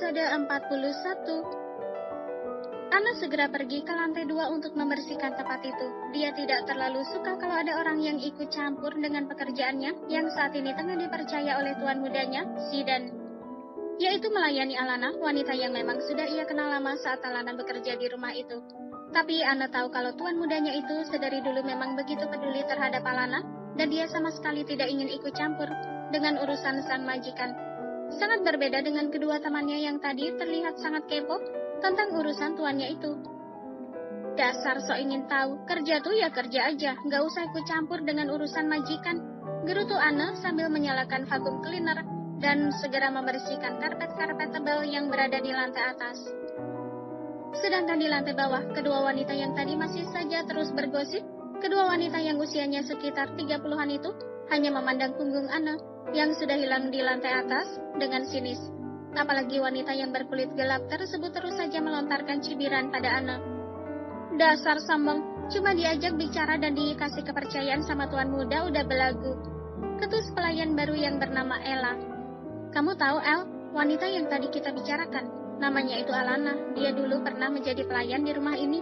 episode 41. Anna segera pergi ke lantai 2 untuk membersihkan tempat itu. Dia tidak terlalu suka kalau ada orang yang ikut campur dengan pekerjaannya yang saat ini tengah dipercaya oleh tuan mudanya, Zidan, yaitu melayani Alana, wanita yang memang sudah ia kenal lama saat Alana bekerja di rumah itu. Tapi Anna tahu kalau tuan mudanya itu sedari dulu memang begitu peduli terhadap Alana, dan dia sama sekali tidak ingin ikut campur dengan urusan sang majikan. Sangat berbeda dengan kedua temannya yang tadi terlihat sangat kepo tentang urusan tuannya itu. Dasar sok ingin tahu, kerja tuh ya kerja aja, nggak usah ikut campur dengan urusan majikan, gerutu Anna sambil menyalakan vakum cleaner dan segera membersihkan karpet-karpet tebal yang berada di lantai atas. Sedangkan di lantai bawah, kedua wanita yang tadi masih saja terus bergosip, kedua wanita yang usianya sekitar 30-an itu hanya memandang punggung Anna yang sudah hilang di lantai atas dengan sinis. Apalagi wanita yang berkulit gelap tersebut terus saja melontarkan cibiran pada Anna. Dasar sombong, cuma diajak bicara dan dikasih kepercayaan sama tuan muda udah belagu. Ketus pelayan baru yang bernama Ella. Kamu tahu El, wanita yang tadi kita bicarakan, namanya itu Alana. Dia dulu pernah menjadi pelayan di rumah ini,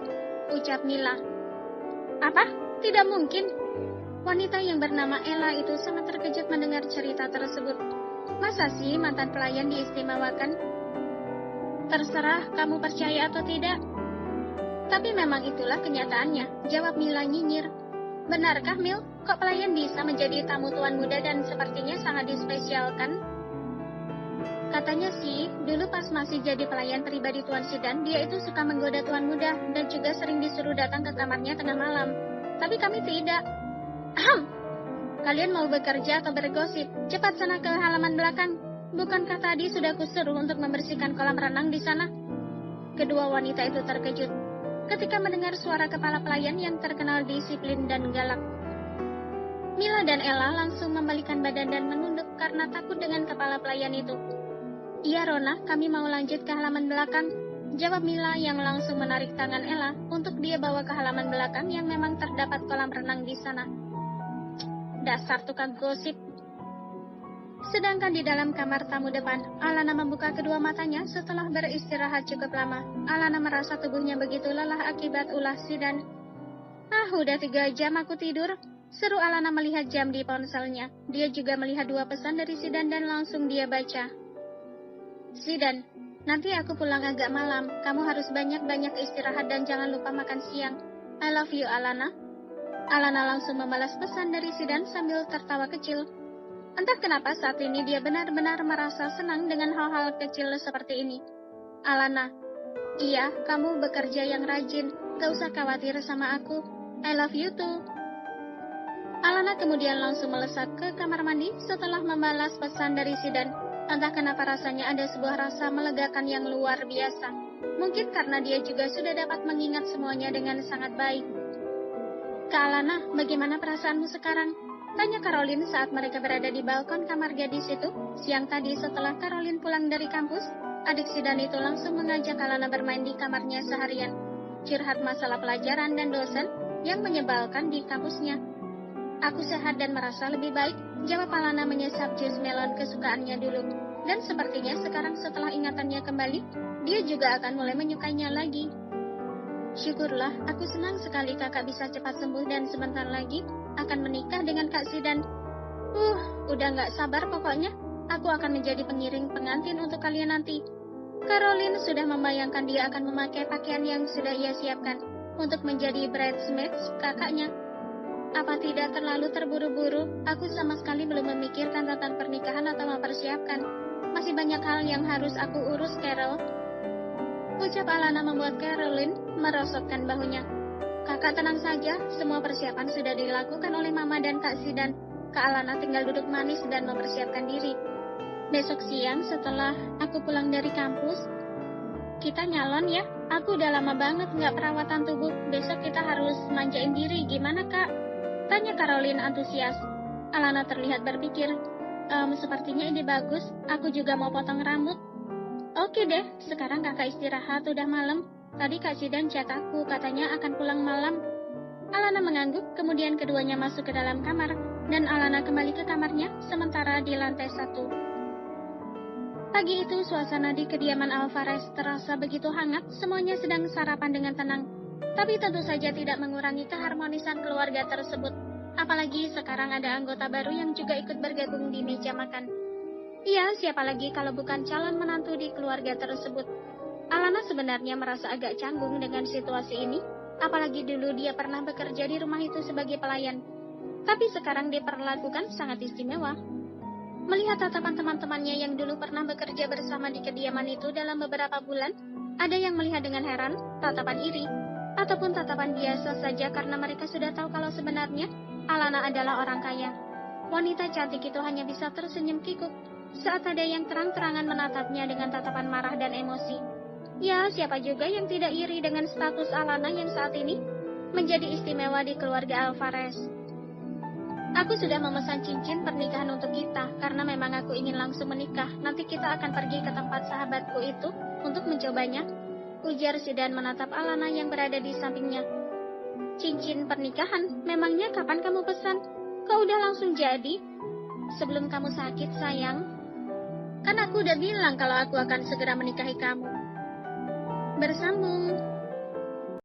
ucap Mila. Apa? Tidak mungkin. Wanita yang bernama Ella itu sangat terkejut mendengar cerita tersebut. Masa sih mantan pelayan diistimewakan? Terserah kamu percaya atau tidak. Tapi memang itulah kenyataannya, jawab Mila nyinyir. Benarkah Mil? Kok pelayan bisa menjadi tamu tuan muda dan sepertinya sangat dispesialkan? Katanya sih, dulu pas masih jadi pelayan pribadi Tuan Zidan, dia itu suka menggoda tuan muda dan juga sering disuruh datang ke kamarnya tengah malam. Tapi kami tidak. Ahem. Kalian mau bekerja atau bergosip? Cepat sana ke halaman belakang. Bukankah tadi sudah kusuruh untuk membersihkan kolam renang di sana? Kedua wanita itu terkejut ketika mendengar suara kepala pelayan yang terkenal disiplin dan galak. Mila dan Ella langsung membalikan badan dan menunduk karena takut dengan kepala pelayan itu. Iya Rona, kami mau lanjut ke halaman belakang, jawab Mila yang langsung menarik tangan Ella untuk dia bawa ke halaman belakang yang memang terdapat kolam renang di sana. Dasar tukang gosip. Sedangkan di dalam kamar tamu depan, Alana membuka kedua matanya setelah beristirahat cukup lama. Alana merasa tubuhnya begitu lelah akibat ulah Zidan. Udah 3 jam aku tidur, seru Alana melihat jam di ponselnya. Dia juga melihat 2 pesan dari Zidan dan langsung dia baca. Zidan, nanti aku pulang agak malam, kamu harus banyak-banyak istirahat dan jangan lupa makan siang. I love you Alana. Alana langsung membalas pesan dari Zidan sambil tertawa kecil. Entah kenapa saat ini dia benar-benar merasa senang dengan hal-hal kecil seperti ini. Alana, iya, kamu bekerja yang rajin, gak usah khawatir sama aku. I love you too. Alana kemudian langsung melesat ke kamar mandi setelah membalas pesan dari Zidan. Entah kenapa rasanya ada sebuah rasa melegakan yang luar biasa. Mungkin karena dia juga sudah dapat mengingat semuanya dengan sangat baik. Kak Alana, bagaimana perasaanmu sekarang? Tanya Caroline saat mereka berada di balkon kamar gadis itu. Siang tadi setelah Caroline pulang dari kampus, adik Zidan itu langsung mengajak Alana bermain di kamarnya seharian. Curhat masalah pelajaran dan dosen yang menyebalkan di kampusnya. Aku sehat dan merasa lebih baik, jawab Alana menyesap jus melon kesukaannya dulu. Dan sepertinya sekarang setelah ingatannya kembali, dia juga akan mulai menyukainya lagi. Syukurlah, aku senang sekali kakak bisa cepat sembuh dan sebentar lagi akan menikah dengan Kak Zidan. Udah gak sabar pokoknya. Aku akan menjadi pengiring pengantin untuk kalian nanti. Caroline sudah membayangkan dia akan memakai pakaian yang sudah ia siapkan untuk menjadi bridesmaids kakaknya. Apa tidak terlalu terburu-buru? Aku sama sekali belum memikirkan tentang pernikahan atau mempersiapkan. Masih banyak hal yang harus aku urus, Carol. Ucap Alana membuat Caroline merosotkan bahunya. Kakak tenang saja, semua persiapan sudah dilakukan oleh Mama dan Kak Zidan. Kak Alana tinggal duduk manis dan mempersiapkan diri. Besok siang setelah aku pulang dari kampus, kita nyalon ya. Aku udah lama banget nggak perawatan tubuh. Besok kita harus manjain diri, gimana Kak? Tanya Caroline antusias. Alana terlihat berpikir, sepertinya ide bagus, aku juga mau potong rambut. Oke deh, sekarang kakak istirahat, udah malam. Tadi Kak Zidan chat aku, katanya akan pulang malam. Alana mengangguk, kemudian keduanya masuk ke dalam kamar, dan Alana kembali ke kamarnya, sementara di lantai 1. Pagi itu suasana di kediaman Alvarez terasa begitu hangat, semuanya sedang sarapan dengan tenang. Tapi tentu saja tidak mengurangi keharmonisan keluarga tersebut. Apalagi sekarang ada anggota baru yang juga ikut bergabung di meja makan. Iya, siapa lagi kalau bukan calon menantu di keluarga tersebut. Alana sebenarnya merasa agak canggung dengan situasi ini, apalagi dulu dia pernah bekerja di rumah itu sebagai pelayan. Tapi sekarang diperlakukan sangat istimewa. Melihat tatapan teman-temannya yang dulu pernah bekerja bersama di kediaman itu dalam beberapa bulan, ada yang melihat dengan heran, tatapan iri, ataupun tatapan biasa saja karena mereka sudah tahu kalau sebenarnya Alana adalah orang kaya. Wanita cantik itu hanya bisa tersenyum kikuk saat ada yang terang-terangan menatapnya dengan tatapan marah dan emosi. Ya, siapa juga yang tidak iri dengan status Alana yang saat ini menjadi istimewa di keluarga Alvarez. Aku sudah memesan cincin pernikahan untuk kita, karena memang aku ingin langsung menikah. Nanti kita akan pergi ke tempat sahabatku itu untuk mencobanya, ujar Zidan menatap Alana yang berada di sampingnya. Cincin pernikahan? Memangnya kapan kamu pesan? Kok udah langsung jadi? Sebelum kamu sakit, sayang. Kan aku udah bilang kalau aku akan segera menikahi kamu. Bersambung.